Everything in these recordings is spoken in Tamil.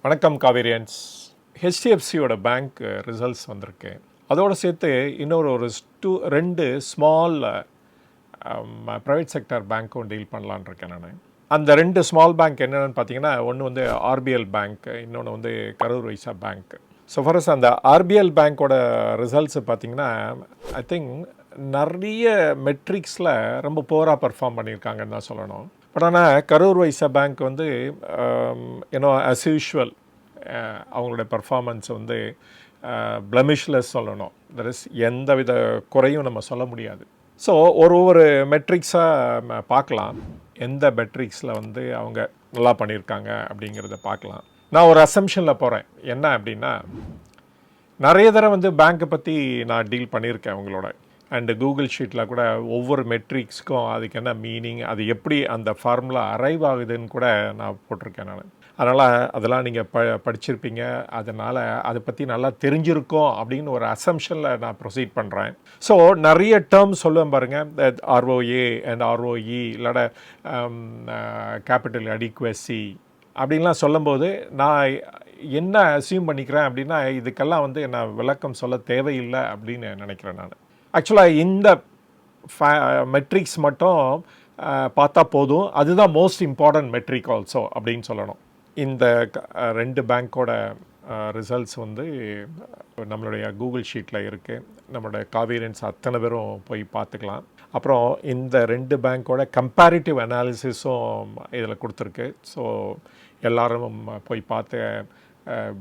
வணக்கம் காவேரியன்ஸ். ஹெச்டிஎஃப்சியோட பேங்க் ரிசல்ட்ஸ் வந்திருக்கு. அதோடு சேர்த்து இன்னொரு ரெண்டு ஸ்மால் ப்ரைவேட் செக்டர் பேங்க்கும் டீல் பண்ணலான் இருக்கேன் நான். அந்த ரெண்டு ஸ்மால் பேங்க் என்னென்னு பார்த்தீங்கன்னா, ஒன்று வந்து RBL பேங்க், இன்னொன்று வந்து Karur Vysya bank. So first அந்த RBL பேங்க்கோட ரிசல்ட்ஸு பார்த்தீங்கன்னா, ஐ திங்க் நிறைய மெட்ரிக்ஸில் ரொம்ப புவராக பர்ஃபார்ம் பண்ணியிருக்காங்கன்னு தான் சொல்லணும். பட் ஆனால் கரூர் வைசா பேங்க் வந்து ஆஸ் யூஷுவல் அவங்களுடைய பர்ஃபார்மன்ஸ் வந்து பிளமிஷ்லெஸ் சொல்லணும். தட் இஸ் எந்த வித குறையும் நம்ம சொல்ல முடியாது. ஸோ ஒரு மெட்ரிக்ஸாக பார்க்கலாம், எந்த மெட்ரிக்ஸில் வந்து அவங்க நல்லா பண்ணியிருக்காங்க அப்படிங்கிறத பார்க்கலாம். நான் ஒரு அசம்ஷனில் போகிறேன். என்ன அப்படின்னா, நிறைய தடவை வந்து பேங்க்கை பற்றி நான் டீல் பண்ணியிருக்கேன் உங்களோட. அண்டு கூகுள் ஷீட்டில் கூட ஒவ்வொரு மெட்ரிக்ஸ்க்கும் அதுக்கு என்ன மீனிங், அது எப்படி அந்த ஃபார்முலா அரைவ் ஆகுதுன்னு கூட நான் போட்டிருக்கேன் நான். அதனால் அதெல்லாம் நீங்கள் படிச்சிருப்பீங்க. அதனால் அதை பற்றி நல்லா தெரிஞ்சிருக்கோம் அப்படின்னு ஒரு அசம்ஷனில் நான் ப்ரொசீட் பண்ணுறேன். ஸோ நிறைய டேர்ம்ஸ் சொல்லுவேன் பாருங்கள், ROA அண்ட் ROE இல்லாட கேபிட்டல் அடிக்வசி அப்படின்லாம் சொல்லும்போது நான் என்ன அசியூம் பண்ணிக்கிறேன் அப்படின்னா, இதுக்கெல்லாம் வந்து நான் விளக்கம் சொல்ல தேவையில்லை அப்படின்னு நினைக்கிறேன் நான். ஆக்சுவலாக இந்த மெட்ரிக்ஸ் மட்டும் பார்த்தா போதும், அதுதான் மோஸ்ட் இம்பார்ட்டன்ட் மெட்ரிக் ஆல்சோ அப்படின்னு சொல்லணும். இந்த ரெண்டு பேங்க்கோட ரிசல்ட்ஸ் வந்து நம்மளுடைய கூகுள் ஷீட்டில் இருக்குது. நம்மளுடைய காவேரியன்ஸ் அத்தனை பேரும் போய் பார்த்துக்கலாம். அப்புறம் இந்த ரெண்டு பேங்க்கோட கம்பேரிட்டிவ் அனாலிசிஸும் இதில் கொடுத்துருக்கு. ஸோ எல்லோரும் போய் பார்த்து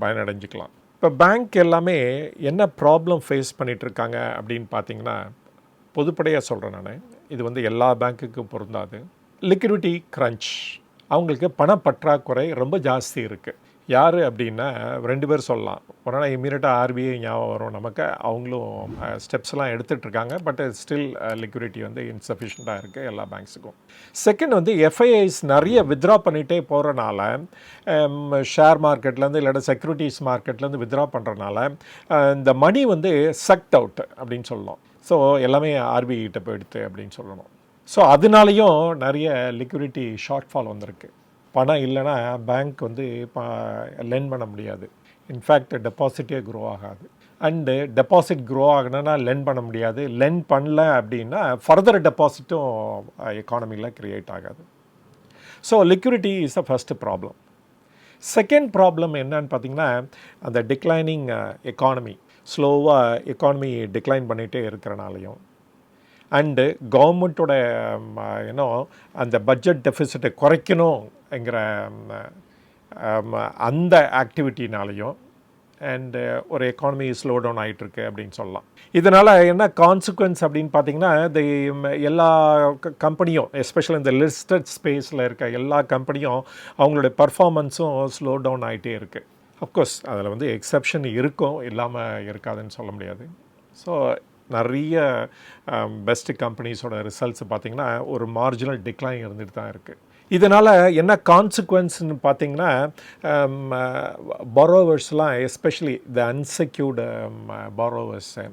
பயனடைஞ்சிக்கலாம். இப்போ பேங்க் எல்லாமே என்ன ப்ராப்ளம் ஃபேஸ் பண்ணிகிட்ருக்காங்க அப்படின்னு பார்த்தீங்கன்னா, பொதுப்படையாக சொல்கிறேன் நான், இது வந்து எல்லா பேங்க்குக்கும் பொருந்தாது. லிக்விடிட்டி க்ரன்ச், அவங்களுக்கு பணப்பற்றாக்குறை ரொம்ப ஜாஸ்தி இருக்குது. யார் அப்படின்னா, ரெண்டு பேர் சொல்லலாம். உடனே இம்மீடியட்டாக RBI ஞாபகம் வரும் நமக்கு. அவங்களும் ஸ்டெப்ஸ்லாம் எடுத்துகிட்ருக்காங்க. பட் ஸ்டில் லிக்விடிட்டி வந்து இன்சஃபிஷியண்ட்டாக இருக்குது எல்லா பேங்க்ஸுக்கும். செகண்ட் வந்து FIIs நிறைய வித்ட்ரா பண்ணிகிட்டே போகிறனால, ஷேர் மார்க்கெட்லேருந்து இல்லாட்ட செக்யூரிட்டிஸ் மார்க்கெட்லேருந்து வித்ட்ரா பண்ணுறனால இந்த மணி வந்து சக்ட் அவுட் அப்படின்னு சொல்லணும். ஸோ எல்லாமே RBI கிட்ட போயிடுது அப்படின்னு சொல்லணும். ஸோ அதனாலேயும் நிறைய லிக்விடிட்டி ஷார்ட்ஃபால் வந்திருக்கு. பணம் இல்லைன்னா பேங்க் வந்து லென் பண்ண முடியாது. இன்ஃபேக்ட் டெபாசிட்டே க்ரோ ஆகாது. அண்டு டெபாசிட் க்ரோ ஆகணுன்னா லென் பண்ண முடியாது. லென் பண்ணல அப்படின்னா ஃபர்தர் டெபாசிட்டும் எக்கானமியில் க்ரியேட் ஆகாது. So liquidity is the first problem. Second problem என்னன்னு பார்த்தீங்கன்னா, அந்த டிக்ளைனிங் எக்கானமி, ஸ்லோவாக எக்கானமி டிக்ளைன் பண்ணிகிட்டே இருக்கிறனாலையும், அண்டு கவர்மெண்ட்டோட அந்த பட்ஜெட் டெஃபிசிட்டை குறைக்கணுங்கிற அந்த ஆக்டிவிட்டினாலையும் அண்டு ஒரு எக்கானமி ஸ்லோ டவுன் ஆகிட்டுருக்கு அப்படின்னு சொல்லலாம். இதனால் என்ன கான்சிக்வன்ஸ் அப்படின்னு பார்த்தீங்கன்னா, இந்த எல்லா கம்பெனியும், எஸ்பெஷலி இந்த லிஸ்டட் ஸ்பேஸில் இருக்க எல்லா கம்பெனியும் அவங்களுடைய பர்ஃபார்மன்ஸும் ஸ்லோ டவுன் ஆகிட்டே இருக்குது. அஃப்கோர்ஸ் அதில் வந்து எக்ஸப்ஷன் இருக்கும், இல்லாமல் இருக்காதுன்னு சொல்ல முடியாது. ஸோ நிறைய பெஸ்ட் கம்பெனிஸோட ரிசல்ட்ஸ் பார்த்திங்கன்னா ஒரு மார்ஜினல் டிக்ளைன் இருந்துட்டு தான் இருக்குது. இதனால் என்ன கான்சிக்வன்ஸ்னு பார்த்திங்கன்னா, பாரோவர்ஸ்லாம் எஸ்பெஷலி த அன்செக்யூர்டு பாரோவர்ஸு,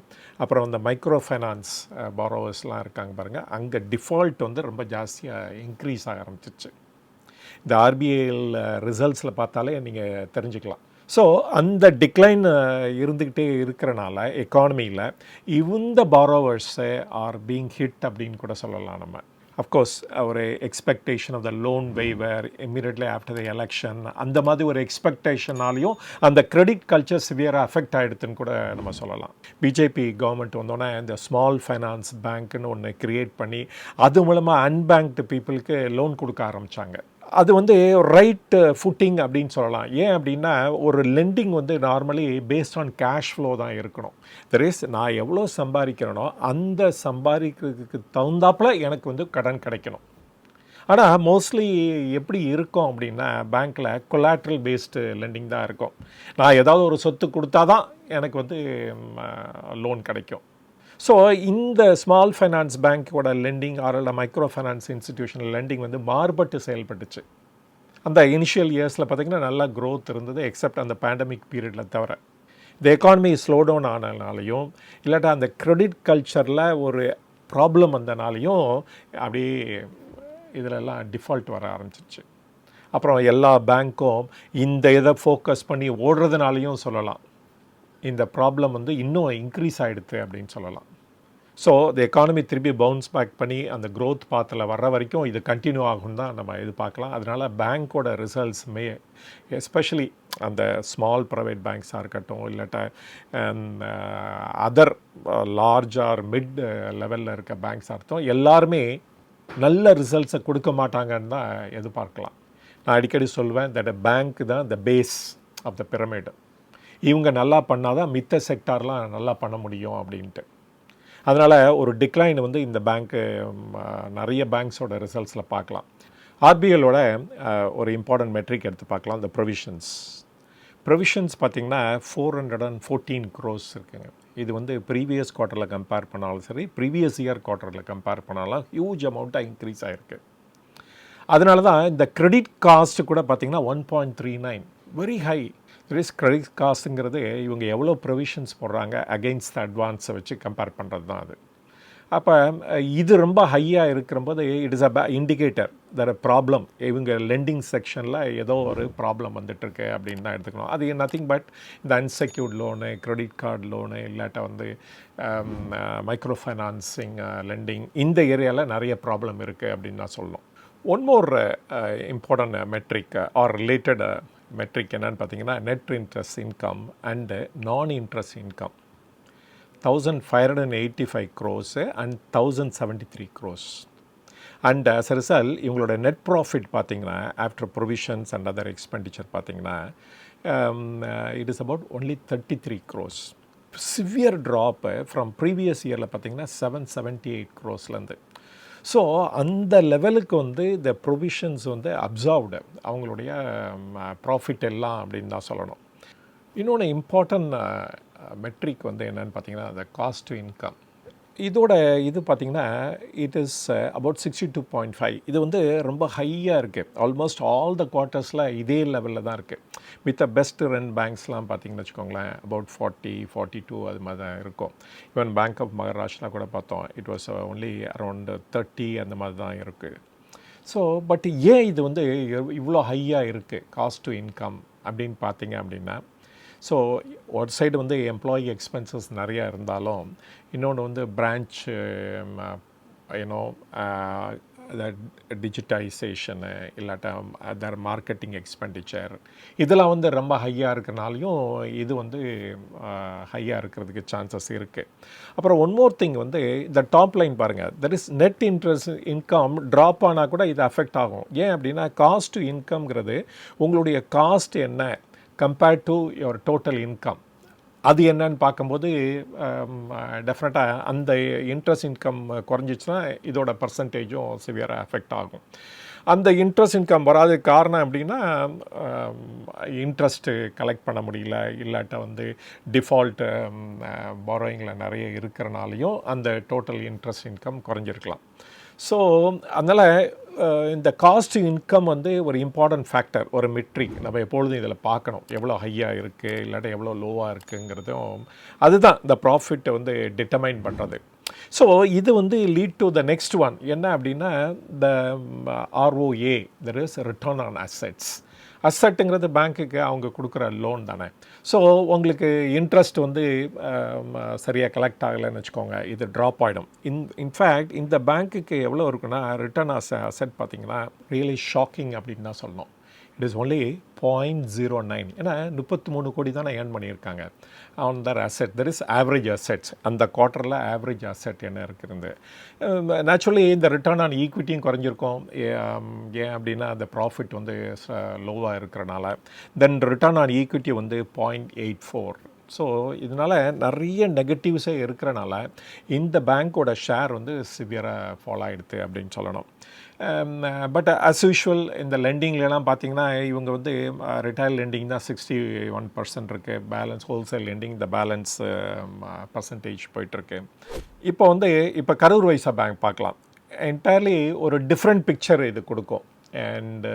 அப்புறம் இந்த மைக்ரோ ஃபைனான்ஸ் பாரோவர்ஸ்லாம் இருக்காங்க பாருங்கள், அங்கே டிஃபால்ட் வந்து ரொம்ப ஜாஸ்தியாக இன்க்ரீஸ் ஆக ஆரம்பிச்சிச்சு. இந்த RBL ரிசல்ட்ஸில் பார்த்தாலே நீங்கள் தெரிஞ்சுக்கலாம். ஸோ அந்த டிக்ளைன் இருந்துக்கிட்டே இருக்கிறனால எக்கானமியில் இந்த பாரோவர்ஸை ஆர் பீங் ஹிட் அப்படின்னு கூட சொல்லலாம் நம்ம. அஃப்கோர்ஸ் ஒரு expectation of the loan waiver immediately after the election, அந்த மாதிரி ஒரு எக்ஸ்பெக்டேஷனாலையும் அந்த கிரெடிட் கல்ச்சர் சிவியராக அஃபெக்ட் ஆகிடுதுன்னு கூட நம்ம சொல்லலாம். பிஜேபி கவர்மெண்ட் வந்தோடனே இந்த ஸ்மால் ஃபைனான்ஸ் பேங்க்னு ஒன்று க்ரியேட் பண்ணி அது மூலமாக அன்பேங்க்டு பீப்புளுக்கு லோன் கொடுக்க ஆரம்பித்தாங்க. அது வந்து ரைட் ஃபுட்டிங் அப்படின்னு சொல்லலாம். ஏன் அப்படின்னா, ஒரு லெண்டிங் வந்து normally based on cash flow தான் இருக்கணும். நான் எவ்வளோ சம்பாதிக்கிறேனோ அந்த சம்பாதிக்கிறதுக்கு தகுந்தாப்பில் எனக்கு வந்து கடன் கிடைக்கணும். ஆனால் மோஸ்ட்லி எப்படி இருக்கும் அப்படின்னா, பேங்க்கில் கொலாட்ரல் பேஸ்டு லெண்டிங் தான் இருக்கும். நான் ஏதாவது ஒரு சொத்து கொடுத்தா தான் எனக்கு வந்து லோன் கிடைக்கும். ஸோ இந்த ஸ்மால் ஃபைனான்ஸ் பேங்க்கோட lending or micro finance institutional lending வந்து மாறுபட்டு செயல்பட்டுச்சு. அந்த இனிஷியல் இயர்ஸில் பார்த்திங்கன்னா நல்லா க்ரோத் இருந்தது, எக்ஸப்ட் அந்த பேண்டமிக் பீரியடில் தவிர. இந்த எக்கானமி ஸ்லோ டவுன் ஆனதுனாலையும் இல்லாட்டா அந்த கிரெடிட் கல்ச்சரில் ஒரு ப்ராப்ளம் வந்தனாலையும் அப்படியே இதிலெல்லாம் டிஃபால்ட் வர ஆரம்பிச்சிருச்சு. அப்புறம் எல்லா பேங்க்கும் இந்த இதை ஃபோக்கஸ் பண்ணி ஓடுறதுனாலையும் சொல்லலாம் இந்த ப்ராப்ளம் வந்து இன்னும் இன்க்ரீஸ் ஆகிடுது அப்படின்னு சொல்லலாம். ஸோ த எக்கானமி திருப்பி பவுன்ஸ் பேக் பண்ணி அந்த க்ரோத் பாத்தில் வர்ற வரைக்கும் இது கண்டினியூ ஆகும் தான் நம்ம எதிர்பார்க்கலாம். அதனால் பேங்க்கோட ரிசல்ட்ஸுமே எஸ்பெஷலி அந்த ஸ்மால் ப்ரைவேட் பேங்க்ஸாக இருக்கட்டும், இல்லாட்ட அதர் லார்ஜ் ஆர் மிட் லெவலில் இருக்க பேங்க்ஸாக இருக்கட்டும், எல்லாருமே நல்ல ரிசல்ட்ஸை கொடுக்க மாட்டாங்கன்னு தான் எதிர்பார்க்கலாம். நான் அடிக்கடி சொல்வேன் தட் பேங்க் தான் the base of the pyramid. இவங்க நல்லா பண்ணால் தான் மித்த செக்டார்லாம் நல்லா பண்ண முடியும் அப்படின்ட்டு. அதனால் ஒரு டிக்ளைன் வந்து இந்த பேங்க்கு நிறைய பேங்க்ஸோட ரிசல்ட்ஸில் பார்க்கலாம். ஆர்பிஎலோட ஒரு இம்பார்ட்டன்ட் மெட்ரிக் எடுத்து பார்க்கலாம், இந்த ப்ரொவிஷன்ஸ் பார்த்திங்கன்னா 414 crores இருக்குங்க. இது வந்து ப்ரீவியஸ் குவார்ட்டரில் கம்பேர் பண்ணாலும் சரி, ப்ரீவியஸ் இயர் குவார்ட்டரில் கம்பேர் பண்ணாலும் ஹியூஜ் அமௌண்ட்டாக இன்க்ரீஸ் ஆகிருக்கு. அதனால தான் இந்த கிரெடிட் காஸ்ட்டு கூட பார்த்திங்கன்னா 1.39 வெரி ஹை. கிரெடிட் காஸ்ட்டுங்கிறது இவங்க எவ்வளோ ப்ரொவிஷன்ஸ் போடுறாங்க அகெயின்ஸ்ட் அட்வான்ஸை வச்சு கம்பேர் பண்ணுறது தான் அது. அப்போ இது ரொம்ப ஹையாக இருக்கிறபோது it is a indicator that problem, இவங்க லெண்டிங் செக்ஷனில் ஏதோ ஒரு ப்ராப்ளம் வந்துட்டுருக்கு அப்படின்னு தான் எடுத்துக்கணும். அது நத்திங் பட் இந்த unsecured loan, credit card loan, இல்லாட்ட வந்து மைக்ரோ ஃபைனான்சிங் லெண்டிங், இந்த ஏரியாவில் நிறைய ப்ராப்ளம் இருக்குது அப்படின்னு தான் சொல்லணும். One more important metric or related metric என்னன்னு பார்த்தீங்கன்னா net interest income and non interest income 1585 crores and 1073 crores. And as a result இவங்களோட நெட் ப்ராஃபிட் பார்த்தீங்கன்னா after provisions and other expenditure பார்த்தீங்கன்னா it is about only 33 crores. Severe drop from previous இயரில் பார்த்தீங்கன்னா 778 crores. ஸோ அந்த லெவலுக்கு வந்து இந்த ப்ரொவிஷன்ஸ் வந்து அப்சர்வ்டு அவங்களுடைய ப்ராஃபிட் எல்லாம் அப்படின்னு தான் சொல்லணும். இன்னொன்று இம்பார்ட்டன்ட் மெட்ரிக் வந்து என்னென்னு பார்த்தீங்கன்னா அந்த காஸ்ட் டு இன்கம். இதோட இது பார்த்திங்கன்னா இட் இஸ் அபவுட் 62.5. இது வந்து ரொம்ப ஹையாக இருக்குது. ஆல்மோஸ்ட் ஆல் த குவார்ட்டர்ஸில் இதே லெவலில் தான் இருக்குது. வித் பெஸ்ட் ரன் பேங்க்ஸ்லாம் பார்த்திங்கன்னு வச்சுக்கோங்களேன் அபவுட் 40, 42 அது மாதிரி தான் இருக்கும். ஈவன் பேங்க் ஆஃப் மகாராஷ்டிரா கூட பார்த்தோம், இட் வாஸ் ஒன்லி அரௌண்ட் 30 அந்த மாதிரி தான் இருக்குது. ஸோ பட் ஏன் இது வந்து இவ்வளோ ஹையாக இருக்குது காஸ்ட் டு இன்கம் அப்படின்னு பார்த்தீங்க அப்படின்னா, ஸோ ஒரு சைடு வந்து எம்ப்ளாயி எக்ஸ்பென்சஸ் நிறையா இருந்தாலும், இன்னொன்று வந்து பிரான்ச் யூனோ டிஜிட்டைசேஷனு, இல்லாட்டா அதர் மார்க்கெட்டிங் எக்ஸ்பெண்டிச்சர், இதெல்லாம் வந்து ரொம்ப ஹையாக இருக்கிறனாலையும் இது வந்து ஹையாக இருக்கிறதுக்கு சான்சஸ் இருக்குது. அப்புறம் ஒன் மோர் திங் வந்து இந்த டாப் லைன் பாருங்கள், that is net interest income drop ஆனால் கூட இது அஃபெக்ட் ஆகும். ஏன் அப்படின்னா காஸ்ட் டு இன்கம்ங்கிறது உங்களுடைய காஸ்ட் என்ன compared to your total income, அது என்னன்னு பார்க்கும்போது டெஃபினட்டாக அந்த இன்ட்ரெஸ்ட் இன்கம் குறைஞ்சிச்சுன்னா இதோட பர்சன்டேஜும் சிவியராக அஃபெக்ட் ஆகும். அந்த இன்ட்ரெஸ்ட் இன்கம் வராத காரணம் அப்படின்னா இன்ட்ரெஸ்ட்டு கலெக்ட் பண்ண முடியல, இல்லாட்ட வந்து டிஃபால்ட்டு பாரோயிங்கில் நிறைய இருக்கிறனாலையும் அந்த டோட்டல் இன்ட்ரெஸ்ட் இன்கம் குறைஞ்சிருக்கலாம். ஸோ அதனால் இந்த காஸ்ட் இன்கம் வந்து ஒரு இம்பார்ட்டன்ட் ஃபேக்டர், ஒரு மெட்ரிக் நம்ம எப்பொழுதும் இதில் பார்க்கணும். எவ்வளோ ஹையாக இருக்குது இல்லாட்டி எவ்வளோ லோவாக இருக்குங்கிறதும் அதுதான் இந்த ப்ராஃபிட்டை வந்து டிட்டர்மைன் பண்ணுறது. ஸோ இது வந்து lead to the next one என்ன அப்படின்னா the ROA, that is return on assets. அசட்டுங்கிறது பேங்க்குக்கு அவங்க கொடுக்குற லோன் தானே. ஸோ உங்களுக்கு இன்ட்ரெஸ்ட் வந்து சரியாக கலெக்ட் ஆகலைன்னு வச்சுக்கோங்க, இது ட்ராப் ஆகிடும். இன்ஃபேக்ட் இந்த பேங்க்குக்கு எவ்வளோ இருக்குன்னா ரிட்டர்ன் அசெட் பார்த்திங்கன்னா ரியலி ஷாக்கிங் அப்படின்னு தான் சொல்லணும். It is only 0.09. ஏன்னா 33 கோடி தானே ஏர்ன் பண்ணியிருக்காங்க on their asset. That is average assets. அந்த குவார்ட்டரில் ஆவரேஜ் அசெட் என்ன இருக்குது. நேச்சுரலி இந்த ரிட்டர்ன் ஆன் ஈக்விட்டியும் குறைஞ்சிருக்கும். ஏன் அப்படின்னா அந்த ப்ராஃபிட் வந்து லோவாக இருக்கிறனால. தென் ரிட்டர்ன் ஆன் ஈக்விட்டி வந்து 0.84. ஸோ இதனால் நிறைய நெகட்டிவ்ஸே இருக்கிறனால இந்த பேங்க்கோட ஷேர் வந்து சிவியராக ஃபாலோ ஆகிடுது அப்படின்னு சொல்லணும். பட் அஸ் யூஷுவல் இந்த லெண்டிங்லாம் பார்த்திங்கன்னா இவங்க வந்து ரிட்டைல் லெண்டிங் தான் 61% இருக்குது. பேலன்ஸ் ஹோல்சேல் லெண்டிங் இந்த பேலன்ஸ் பர்சன்டேஜ் போயிட்டுருக்கு. இப்போ கரூர் வைசா பேங்க் பார்க்கலாம். என்டையர்லி ஒரு டிஃப்ரெண்ட் பிக்சர் இது கொடுக்கும். அண்டு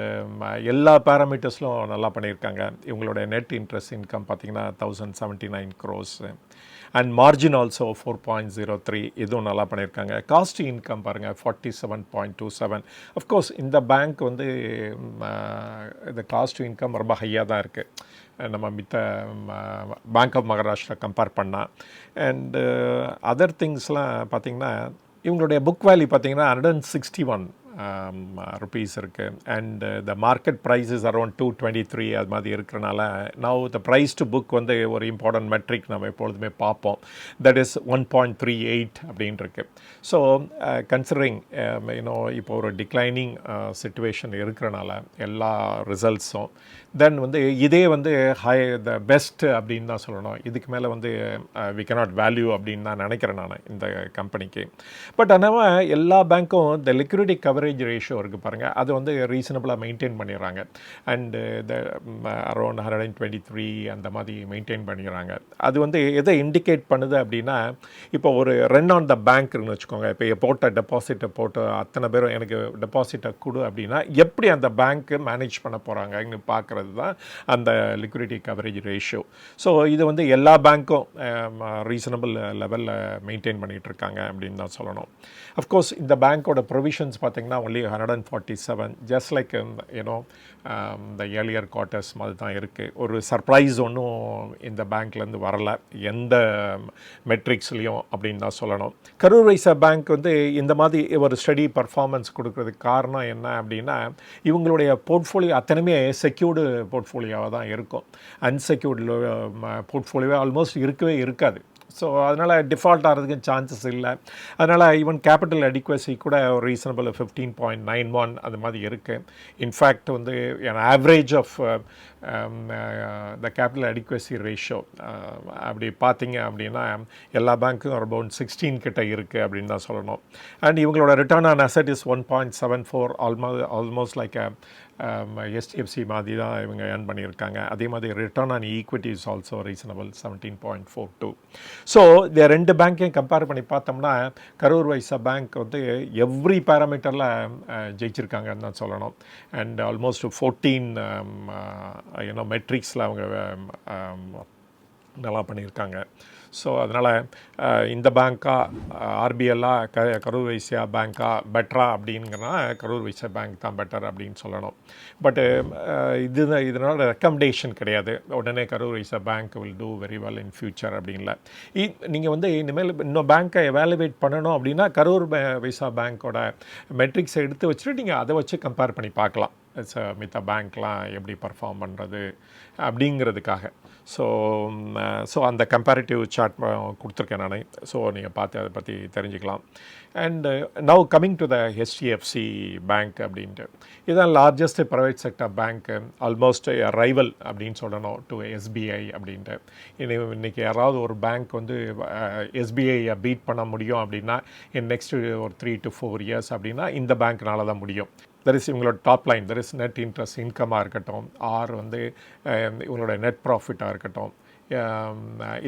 எல்லா பேராமீட்டர்ஸ்லும் நல்லா பண்ணியிருக்காங்க. இவங்களோட நெட் இன்ட்ரெஸ்ட் இன்கம் பார்த்திங்கன்னா 1079 crores. அண்ட் மார்ஜின் ஆல்சோ 4.03, இதுவும் நல்லா பண்ணியிருக்காங்க. காஸ்ட் இன்கம் பாருங்கள் 47.27. அஃப்கோர்ஸ் இந்த பேங்க் வந்து இந்த காஸ்ட் இன்கம் ரொம்ப ஹையாக தான் இருக்குது நம்ம மித்த பேங்க் ஆஃப் மகாராஷ்டிரா கம்பேர் பண்ணால். அண்டு அதர் திங்ஸ்லாம் பார்த்திங்கன்னா இவங்களுடைய புக் வேல்யூ பார்த்திங்கன்னா 161 ருபீஸ் இருக்குது. And the market price is around 223 அது மாதிரி இருக்கிறனால now the price to book வந்து ஒரு இம்பார்ட்டன்ட் மெட்ரிக் நம்ம எப்பொழுதுமே பார்ப்போம். தட் இஸ் 1.38 அப்படின்னு இருக்கு. ஸோ கன்சிடரிங் யூனோ இப்போ ஒரு டிக்ளைனிங் சிச்சுவேஷன் இருக்கிறனால எல்லா ரிசல்ட்ஸும் தென் வந்து இதே வந்து ஹை த பெஸ்ட் அப்படின்னு தான் சொல்லணும். இதுக்கு மேலே வந்து வி கனாட் வேல்யூ அப்படின்னு தான் நினைக்கிறேன் நான் இந்த கம்பெனிக்கு. பட் ஆனால் எல்லா பேங்க்கும் இந்த லிக்விடிட்டி கவரேஜ் ரேஷியோ இருக்குது பாருங்கள், அது வந்து ரீசனபிளாக மெயின்டைன் பண்ணிடுறாங்க. அண்டு த அரௌண்ட் 123 அந்த மாதிரி மெயின்டைன் பண்ணிடுறாங்க. அது வந்து எதை இண்டிகேட் பண்ணுது அப்படின்னா, இப்போ ஒரு ரன் ஆன் த பேங்க்னு வச்சுக்கோங்க. இப்போ போட்ட டெபாசிட்டை போட்டு அத்தனை பேரும் எனக்கு டெபாசிட்டை கொடு அப்படின்னா எப்படி அந்த பேங்க்கு மேனேஜ் பண்ண போகிறாங்கன்னு பார்க்குறது தான் அந்த லிக்விடிட்டி கவரேஜ் ரேஷியோ. ஸோ இது வந்து எல்லா பேங்க்கும் ரீசனபிள் லெவலில் மெயின்டைன் பண்ணிகிட்ருக்காங்க அப்படின்னு தான் சொல்லணும். அஃப்கோர்ஸ் இந்த பேங்க்கோட ப்ரொவிஷன்ஸ் பார்த்திங்கன்னா ஒன்லி 147, ஜஸ்ட் லைக் யூனோ இந்த ஏர்லியர் குவார்ட்டர்ஸ் மாதிரி தான் இருக்குது. ஒரு சர்ப்ரைஸ் ஒன்றும் இந்த பேங்க்லேருந்து வரலை எந்த மெட்ரிக்ஸ்லேயும் அப்படின்னு தான் சொல்லணும். கரூர் வைஸ்யா பேங்க் வந்து இந்த மாதிரி ஒரு ஸ்டடி பர்ஃபார்மன்ஸ் கொடுக்குறதுக்கு காரணம் என்ன அப்படின்னா, இவங்களுடைய போர்ட்ஃபோலியோ அத்தனையுமே செக்யூர்டு போர்ட்ஃபோலியோவாக தான் இருக்கும். அன்செக்யூர்டு போர்ட்ஃபோலியோவே ஆல்மோஸ்ட் இருக்கவே இருக்காது. ஸோ அதனால் டிஃபால்ட் ஆகிறதுக்கு சான்சஸ் இல்லை. அதனால் ஈவன் கேபிட்டல் அடிக்வசி கூட ஒரு ரீசனபிள் 15.91 அது மாதிரி இருக்குது. இன்ஃபேக்ட் வந்து average of the capital adequacy ratio அப்படி பார்த்தீங்க அப்படின்னா எல்லா பேங்க்கும் அரௌண்ட் 16 கிட்ட இருக்குது அப்படின்னு தான் சொல்லணும். அண்ட் இவங்களோட return on asset is 1.74, almost like HDFC மாதிரி தான் இவங்க ஏர்ன் பண்ணியிருக்காங்க. அதே மாதிரி return on equity is also reasonable 17.42. So இந்த ரெண்டு பேங்க்கையும் கம்பேர் பண்ணி பார்த்தோம்னா கரூர் வைஸ்யா பேங்க் வந்து எவ்ரி பேராமீட்டரில் ஜெயிச்சிருக்காங்கன்னு தான் சொல்லணும். அண்ட் ஆல்மோஸ்ட் 14 யூனோ மெட்ரிக்ஸில் அவங்க நல்லா பண்ணியிருக்காங்க. ஸோ அதனால் இந்த பேங்க்கா ஆர்பிஎல்லா கரூர் வைஸ்யா பேங்க்கா பெட்டரா அப்படிங்கன்னா கரூர் வைஸ்யா பேங்க் தான் பெட்டர் அப்படின்னு சொல்லணும். பட்டு இதனால் ரெக்கமெண்டேஷன் கிடையாது. உடனே Karur Vysya Bank will do very well in future அப்படின்ல. நீங்கள் வந்து இனிமேல் இன்னும் பேங்க்கை எவாலுவேட் பண்ணணும் அப்படின்னா கரூர் வைஸ்யா பேங்க்கோட மெட்ரிக்ஸை எடுத்து வச்சுட்டு நீங்கள் அதை வச்சு கம்பேர் பண்ணி பார்க்கலாம். மித்த பேங்க்லாம் எப்படி பர்ஃபார்ம் பண்ணுறது அப்படிங்கிறதுக்காக. ஸோ அந்த கம்பேரிட்டிவ் சார்ட் கொடுத்துருக்கேன் நான். ஸோ நீங்கள் பார்த்து அதை பற்றி தெரிஞ்சுக்கலாம். And now coming to the HDFC bank அப்படின்ட்டு, இதுதான் largest private sector bank, almost rival அப்படின்னு சொல்லணும் டு SBI அப்படின்ட்டு. இன்றைக்கி யாராவது ஒரு பேங்க் வந்து SBIயை பீட் பண்ண முடியும் அப்படின்னா நெக்ஸ்ட் ஒரு 3 to 4 years அப்படின்னா இந்த பேங்க்னால தான் முடியும். தட் இஸ் இவங்களோட top line, that is net interest இன்கமாக இருக்கட்டும், ஆர் வந்து இவங்களோட நெட் ப்ராஃபிட்டாக இருக்கட்டும்,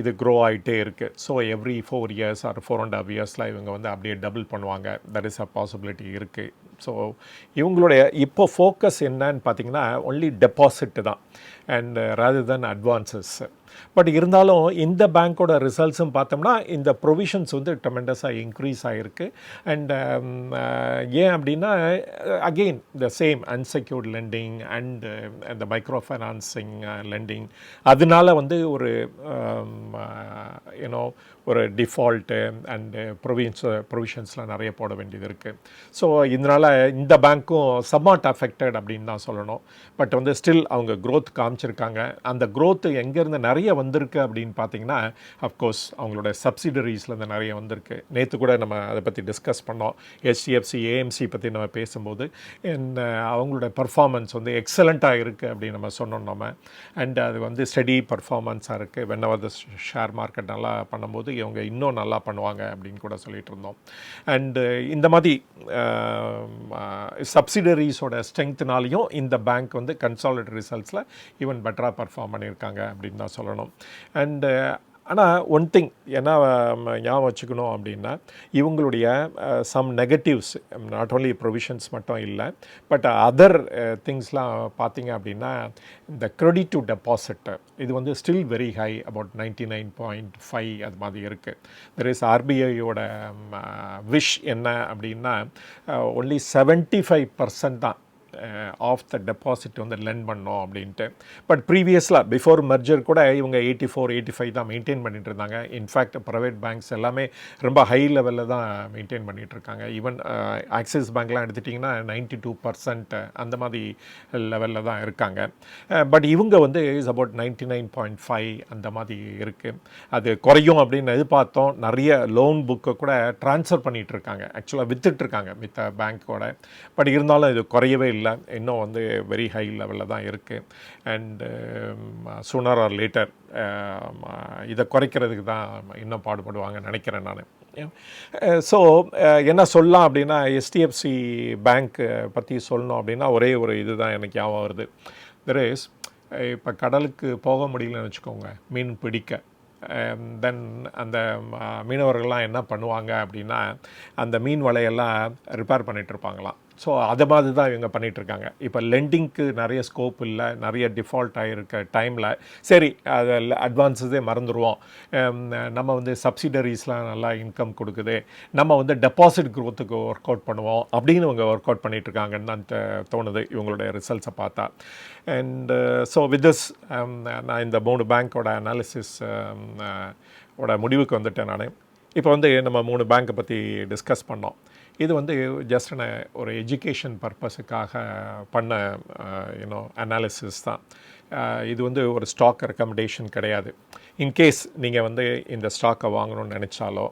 இது க்ரோ ஆகிட்டே இருக்குது. ஸோ எவ்ரி 4 years ஆர் 4.5 yearsல இவங்க வந்து அப்படியே டபுள் பண்ணுவாங்க. தட் இஸ் அ பாசிபிலிட்டி இருக்குது. ஸோ இவங்களுடைய இப்போ ஃபோக்கஸ் என்னன்னு பார்த்தீங்கன்னா ஒன்லி டெபாசிட்டு தான் and rather then advances. But இருந்தாலும் இந்த பேங்க்கோட ரிசல்ட்ஸும் பார்த்தோம்னா இந்த ப்ரொவிஷன்ஸ் வந்து ட்ரெமெண்டஸாக இன்க்ரீஸ் ஆகிருக்கு. அண்ட் ஏன் அப்படின்னா again the same unsecured lending and இந்த மைக்ரோ ஃபைனான்சிங் லெண்டிங், அதனால வந்து ஒரு யூனோ ஒரு டிஃபால்ட்டு அண்டு ப்ரொவிஷன்ஸ்லாம் நிறைய போட வேண்டியது இருக்குது. ஸோ இதனால் இந்த பேங்க்கும் சம்வாட் அஃபெக்டட் அப்படின்னு தான் சொல்லணும். பட் வந்து ஸ்டில் அவங்க க்ரோத் காமிச்சிருக்காங்க. அந்த க்ரோத்து எங்கேருந்து நிறைய வந்திருக்கு அப்படின்னு பார்த்தீங்கன்னா அஃப்கோர்ஸ் அவங்களோட சப்சிடரிஸ்லேருந்து நிறைய வந்திருக்கு. நேற்று கூட நம்ம அதை பற்றி டிஸ்கஸ் பண்ணோம். HDFC AMC பற்றி நம்ம பேசும்போது அவங்களோட பர்ஃபார்மன்ஸ் வந்து எக்ஸலண்ட்டாக இருக்குது அப்படின்னு நம்ம சொன்னோம் நம்ம. அண்ட் அது வந்து ஸ்டடி பர்ஃபார்மன்ஸாக இருக்குது. வென்னவர் த ஷேர் மார்க்கெட் நல்லா பண்ணும்போது இவங்க இன்னும் நல்லா பண்ணுவாங்க அப்படின்னு கூட சொல்லிட்டு இருந்தோம். அண்டு இந்த மாதிரி சப்சிடரிஸோட ஸ்ட்ரென்த்னாலையும் இந்த பேங்க் வந்து கன்சாலிடேட் ரிசல்ட்ஸில் ஈவன் பெட்டராக பர்ஃபார்ம் பண்ணியிருக்காங்க அப்படின்னு தான் சொல்லணும். அண்டு ஆனால் ஒன் திங் என்ன ஞாபகம் வச்சுக்கணும் அப்படின்னா இவங்களுடைய some negatives not only provisions மட்டும் இல்லை பட் அதர் திங்ஸ்லாம் பார்த்தீங்க அப்படின்னா இந்த கிரெடிட் டு டெபாசிட் இது வந்து ஸ்டில் வெரி ஹை அபவுட் 99.5 அது மாதிரி இருக்குது. தெர் இஸ் ஆர்பிஐயோட விஷ் என்ன அப்படின்னா ஒன்லி 75% தான் ஆஃப் த டெபாசிட் வந்து லெண்ட் பண்ணோம் அப்படின்ட்டு. பட் ப்ரீவியஸில் பிஃபோர் மெர்ஜர் கூட இவங்க 84-85 தான் மெயின்டைன் பண்ணிகிட்டு இருந்தாங்க. இன்ஃபேக்ட் ப்ரைவேட் பேங்க்ஸ் எல்லாமே ரொம்ப ஹை லெவலில் தான் மெயின்டைன் பண்ணிகிட்டு இருக்காங்க. ஈவன் ஆக்சிஸ் பேங்க்லாம் எடுத்துட்டிங்கன்னா 92% அந்த மாதிரி லெவலில் தான் இருக்காங்க. பட் இவங்க வந்து இஸ் அபவுட் 99.5 அந்த மாதிரி இருக்குது. அது குறையும் அப்படின்னு எதிர்பார்த்தோம். நிறைய லோன் புக்கை கூட ட்ரான்ஸ்ஃபர் பண்ணிகிட்டு இருக்காங்க, ஆக்சுவலாக விற்றுட்ருக்காங்க மித்த பேங்க்கோட. பட் இருந்தாலும் இது குறையவே இல்லை, இன்னும் வந்து வெரி ஹை லெவலில் தான் இருக்குது. அண்டு சூனர் ஆர் லேட்டர் இதை குறைக்கிறதுக்கு தான் இன்னும் பாடுபடுவாங்கன்னு நினைக்கிறேன் நான். ஸோ என்ன சொல்லலாம் அப்படின்னா HDFC பேங்க் பற்றி சொல்லணும் அப்படின்னா ஒரே ஒரு இது தான் எனக்கு ஞாபகம் வருது. தெர் இஸ் இப்போ கடலுக்கு போக முடியலன்னு வச்சுக்கோங்க மீன் பிடிக்க. தென் அந்த மீனவர்கள்லாம் என்ன பண்ணுவாங்க அப்படின்னா அந்த மீன் வலையெல்லாம் ரிப்பேர் பண்ணிகிட்ருப்பாங்களாம். ஸோ அதை மாதிரி தான் இவங்க பண்ணிகிட்ருக்காங்க. இப்போ லெண்டிங்க்கு நிறைய ஸ்கோப் இல்லை, நிறைய டிஃபால்ட் ஆகிருக்க டைமில் சரி அதை அட்வான்ஸஸே மறந்துடுவோம், நம்ம வந்து சப்சிடரிஸ்லாம் நல்லா இன்கம் கொடுக்குது, நம்ம வந்து டெபாசிட் க்ரோத்துக்கு ஒர்க் அவுட் பண்ணுவோம் அப்படின்னு இவங்க ஒர்க் அவுட் பண்ணிகிட்ருக்காங்கன்னு தான் தோணுது இவங்களுடைய ரிசல்ட்ஸை பார்த்தா. அண்டு ஸோ வித் திஸ் நான் இந்த 3 பேங்க்கோட அனாலிசிஸ் ஓட முடிவுக்கு வந்துட்டேன் நான். இப்போ வந்து நம்ம 3 பேங்க்கை பற்றி டிஸ்கஸ் பண்ணோம். இது வந்து ஜஸ்ட் ஒரு எஜுகேஷன் பர்பஸுக்காக பண்ண அனாலிசிஸ் தான். இது வந்து ஒரு ஸ்டாக் ரெக்கமெண்டேஷன் கிடையாது. இன்கேஸ் நீங்கள் வந்து இந்த ஸ்டாக்கை வாங்கணும்னு நினச்சாலோ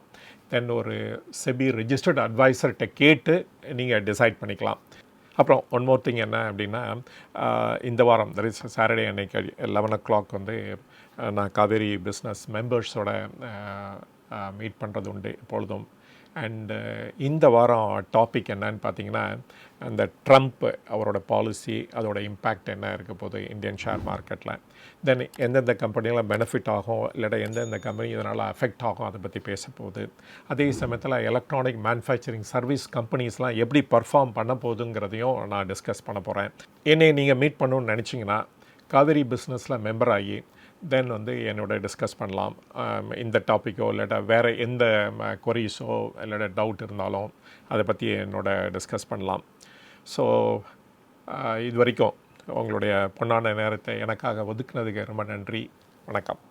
தென் ஒரு செபி ரெஜிஸ்டர்ட் அட்வைசர்கிட்ட கேட்டு நீங்கள் டிசைட் பண்ணிக்கலாம். அப்புறம் ஒன் மோர் திங் என்ன அப்படின்னா இந்த வாரம் தட் இஸ் சாட்டர்டே அன்னைக்கு 11 o'clock வந்து நான் காவேரி பிஸ்னஸ் மெம்பர்ஸோட மீட் பண்ணுறது உண்டு எப்பொழுதும். அண்டு இந்த வாரம் டாபிக் என்னன்னு பார்த்தீங்கன்னா அந்த ட்ரம்ப் அவரோட பாலிசி அதோட இம்பேக்ட் என்ன இருக்க போகுது இந்தியன் ஷேர் மார்க்கெட்டில், தென் எந்தெந்த கம்பெனியெலாம் பெனிஃபிட் ஆகும் இல்லாட்டா எந்தெந்த கம்பெனி இதனால் அஃபெக்ட் ஆகும் அதை பற்றி பேச போகுது. அதே சமயத்தில் எலக்ட்ரானிக் மேனுஃபேக்சரிங் சர்வீஸ் கம்பெனிஸ்லாம் எப்படி பர்ஃபார்ம் பண்ண போகுதுங்கிறதையும் நான் டிஸ்கஸ் பண்ண போகிறேன். என்னை நீங்கள் மீட் பண்ணணுன்னு நினச்சிங்கன்னா காவேரி பிஸ்னஸில் மெம்பர் ஆகி தென் வந்து என்னோட டிஸ்கஸ் பண்ணலாம். இந்த டாப்பிக்கோ இல்லாட்டா வேறு எந்த கொரீஸோ இல்லாட்டா டவுட் இருந்தாலும் அதை பற்றி என்னோட டிஸ்கஸ் பண்ணலாம். ஸோ இது வரைக்கும் உங்களுடைய பொன்னான நேரத்தை எனக்காக ஒதுக்குனதுக்கு ரொம்ப நன்றி. வணக்கம்.